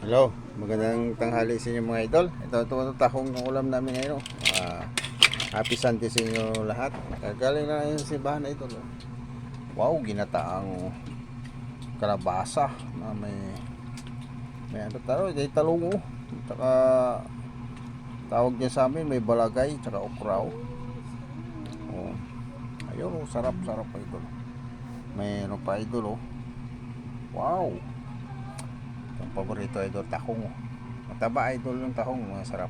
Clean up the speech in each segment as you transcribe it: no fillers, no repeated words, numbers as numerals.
Hello, magandang tanghali sa inyo mga idol. Ito tahong ng ulam namin ngayon. Happy Sunday sa inyo lahat. Galing na yung simbahan na idol. Wow, ginataang kalabasa na may ano taro, may talong. Tsaka tawag niya sa amin may balagay, tsaka okraw. Oh. Ayun, sarap idol. May ano pa idol oh. Wow. Ang paborito idol tahong. Mataba idol yung tahong, masarap.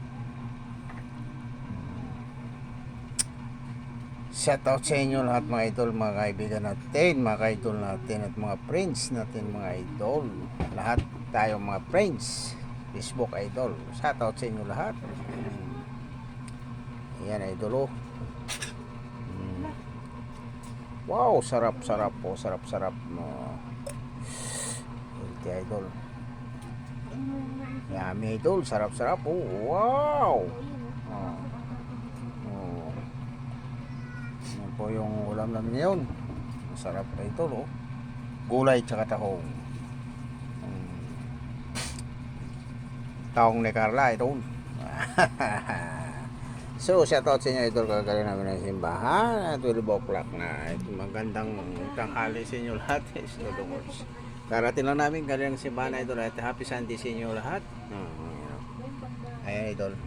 Shout out sa inyo lahat mga idol, mga kaibigan natin, mga idol natin at mga friends natin mga idol. Lahat tayo mga friends, Facebook idol. Shout out sa inyo lahat. Ayan idol oh. Wow, sarap po, sarap idol. Yummy idol, sarap oh. Wow. Yan po yung ulam namin ngayon. Masarap na ito, no? Gulay tsaka tahong. Tahong ni Carla, ito. So, shoutout sa inyo, idol. Kagaling namin ng simbahan. 12 o'clock na. Magandang tanghali sa inyo lahat. Karating lang namin galing ng simbahan, idol. At happy Sunday sa inyo lahat. Ayan, idol.